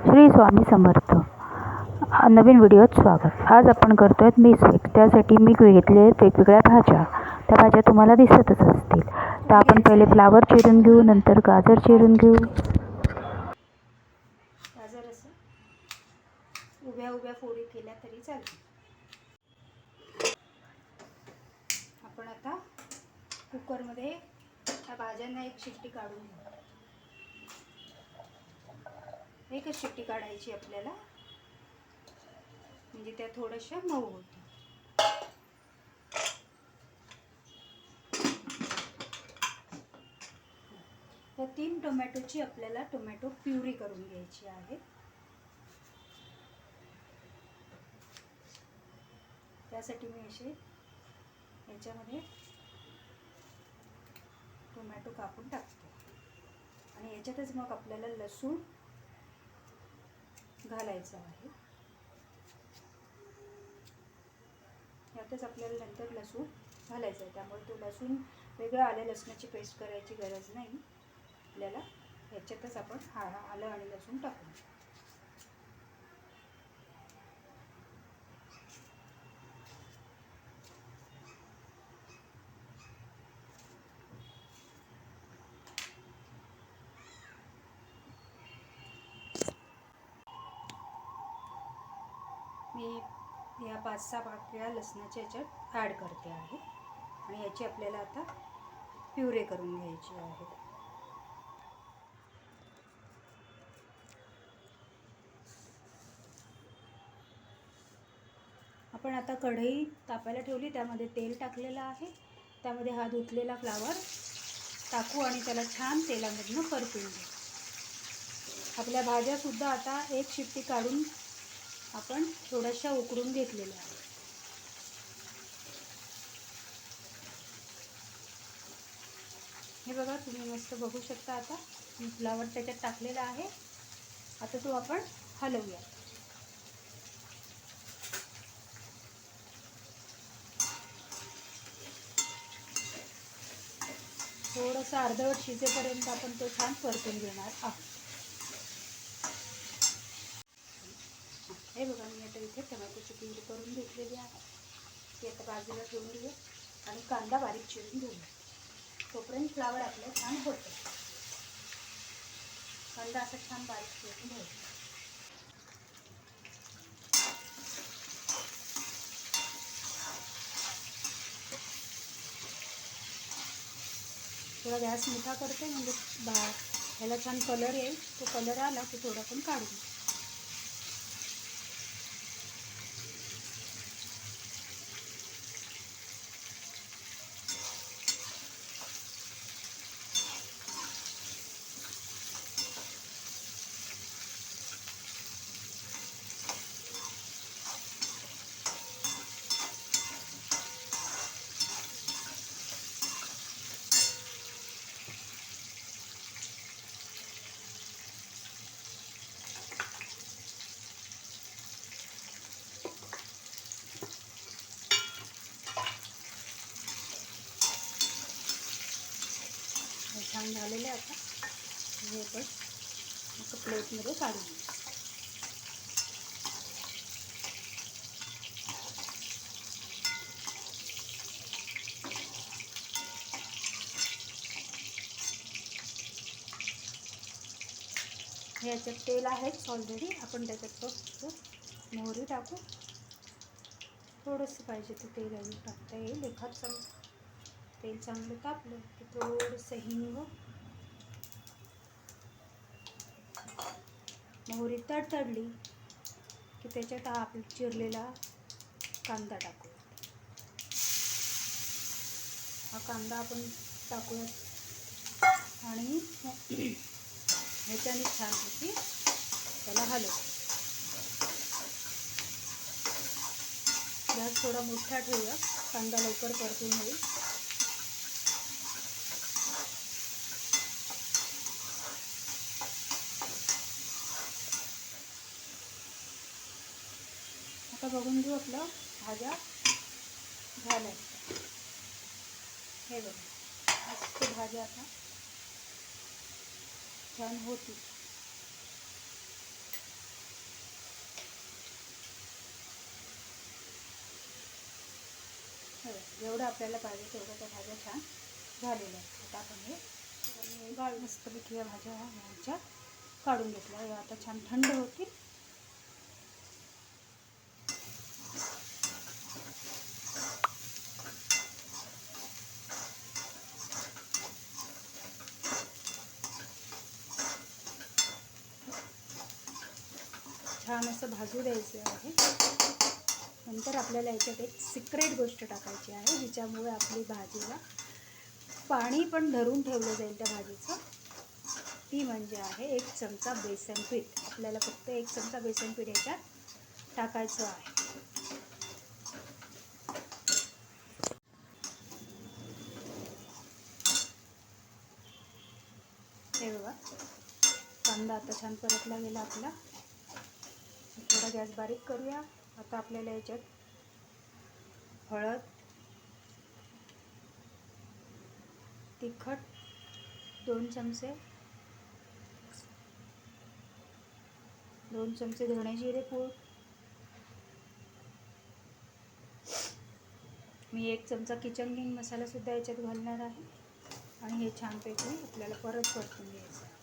श्री स्वामी समर्थ. नवीन व्हिडिओत स्वागत. आज आपण करतोय मिसवेज. त्यासाठी मी घेतले वेगवेगळ्या भाज्या. त्या भाज्या तुम्हाला दिसतच असतील. तर आपण पहिले फ्लावर चिरून घेऊ, नंतर गाजर चिरून घेऊ. गाजर असं उभ्या उभ्या फोडी केल्या तरी चालेल. आपण आता कुकरमध्ये त्या भाज्यांना एक शिट्टी काढून घेऊ. एकच शिट्टी काढायची आपल्याला, म्हणजे त्या थोड्याशा मऊ होतील. त्या 3 टोमॅटोची आपल्याला टोमॅटो प्युरी करून घ्यायची आहे. त्यासाठी मी असे याच्यामध्ये टोमॅटो कापून टाकते आणि याच्यातच मग आपल्याला लसूण घालायचं आहे. यातच आपल्याला नंतर लसूण घालायचं आहे, त्यामुळे तो लसूण वेगळं आलं लसणाची पेस्ट करायची गरज नाही आपल्याला. याच्यातच आपण आलं आणि लसूण टाकू. मी या 5-6 पाकळ्या लसणाच्या याच्यात ॲड करते आहे आणि याची आपल्याला आता प्युरे करून घ्यायची आहे. आपण आता कढई तापायला ठेवली, त्यामध्ये तेल टाकलेलं आहे. त्यामध्ये हा धुतलेला फ्लावर टाकू आणि त्याला छान तेलामधून परतून घेऊ. आपल्या भाज्यासुद्धा आता एक शिट्टी काढून आपण थोड्याशा उकडून घेतलेल्या आहे. हे बघा, तुम्ही मस्त बघू शकता. आता फ्लावर त्याच्यात टाकलेला आहे. आता तो आपण हलवूया. थोडंसं अर्धवट शिजेपर्यंत आपण तो छान परतून घेणार आहोत. हे बघा, मी आता इथे टोमॅटोची प्युरी करून घेतलेली आहे. ती आता बाजूला ठेवून घेऊ आणि कांदा बारीक चिरून घेऊया. तोपर्यंत फ्लावर आपलं छान होतं. कांदा असा छान बारीक चिरून घ्यायचा. थोडा गॅस मोठा करते, म्हणजे ह्याला छान कलर येईल. तो कलर आला की थोडा पण काढू. छान झालेले. आता हे पण एका प्लेटमध्ये काढून घेऊ. याच्यात तेल आहेच ऑलरेडी. आपण त्याच्यात फक्त मोहरी टाकू. थोडंसं पाहिजे ते तेल अजून टाकता येईल. एखाद तेल चांगलं तापलं की थोडंसं हिंग, मोहरी तडतडली की त्याच्यात आपण चिरलेला कांदा टाकू. हा कांदा आपण टाकूयात आणि ह्याच्याने छान होती त्याला हलवू. गॅस थोडा मोठा ठेवूया, कांदा लवकर परतून होईल. आता बघून घेऊ आपलं भाज्या झाल्या. हे बघा, मस्त भाज्या आता छान होती. जेवढं आपल्याला पाहिजे तेवढं त्या भाज्या छान झालेल्या आहेत. आता आपण हे मस्तपैकी या भाज्या ह्यांच्या काढून घेतल्या. या आता छान थंड होतील. छान असं भाजू द्यायचं आहे. नंतर आपल्याला याच्यात एक सिक्रेट गोष्ट टाकायची आहे, जिच्यामुळे आपली भाजीला पाणी पण धरून ठेवलं जाईल त्या भाजीचं. ती म्हणजे आहे 1 चमचा बेसन पीठ. आपल्याला फक्त 1 चमचा बेसन पीठ याच्यात टाकायचं आहे. हे बघा, कांदा आता छान परतला गेला आपला. थोडा गॅस बारीक करूया. आता आपल्याला याच्यात हळद, तिखट 2 चमचे, 2 चमचे धणे जिरे पूड, मी 1 चमचा किचन किंग मसाला सुद्धा याच्यात घालणार आहे. आणि हे छानपैकी आपल्याला परत परतून घ्यायचं.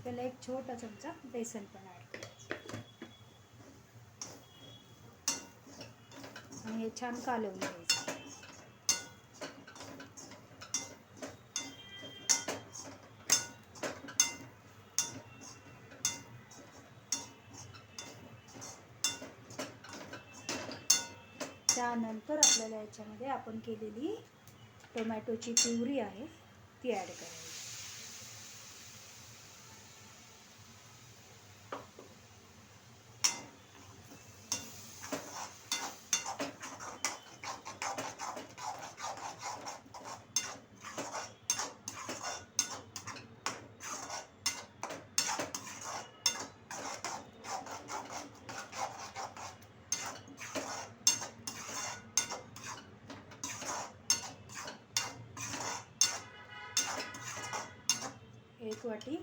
त्याला एक छोटा चमचा बेसन पण ॲड करायचं आणि हे छान कालवून घ्यायचं. त्यानंतर आपल्याला याच्यामध्ये आपण केलेली टोमॅटोची प्युरी आहे ती ॲड करायची. एक वाटी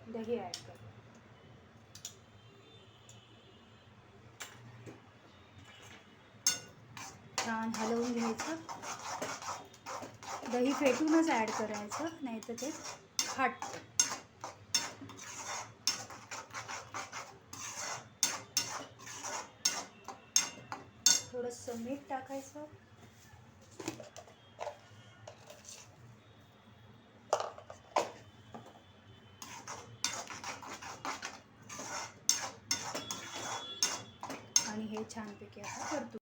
दही ॲड कर. छान हलवून घ्यायचं. दही फेटूनच ॲड करायचं, नाही तर ते फाटतं. थोडंसं मीठ टाकायचं. आणि हे छानपैकी आता परतू.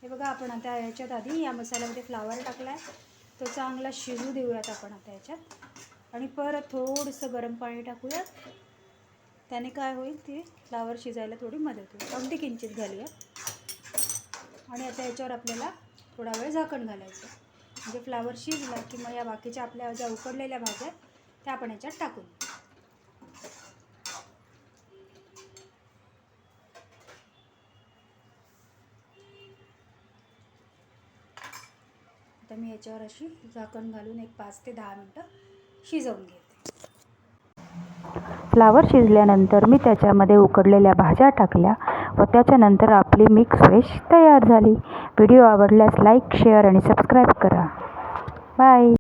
हे बघा, आपण आता याच्यात आधी या मसाल्यामध्ये फ्लावर टाकला आहे, तो चांगला शिजू देऊयात आपण आता याच्यात. आणि परत थोडंसं गरम पाणी टाकूयात. त्याने काय होईल, ते फ्लावर शिजायला थोडी मदत होईल. अगदी किंचित घालूया. आणि आता याच्यावर आपल्याला थोडा वेळ झाकण घालायचं, म्हणजे फ्लावर शिजला की मग या बाकीच्या आपल्या ज्या उकडलेल्या भाज्या त्या आपण याच्यात टाकून. आता मी याच्यावर अशी झाकण घालून एक 5 ते 10 मिनटं शिजवून घेते. फ्लावर शिजल्यानंतर मी त्याच्यामध्ये उकडलेल्या भाज्या टाकल्या व त्याच्यानंतर आपली मिक्स व्हेज तयार झाली. व्हिडिओ आवडल्यास लाईक, शेअर आणि सबस्क्राईब करा. बाय.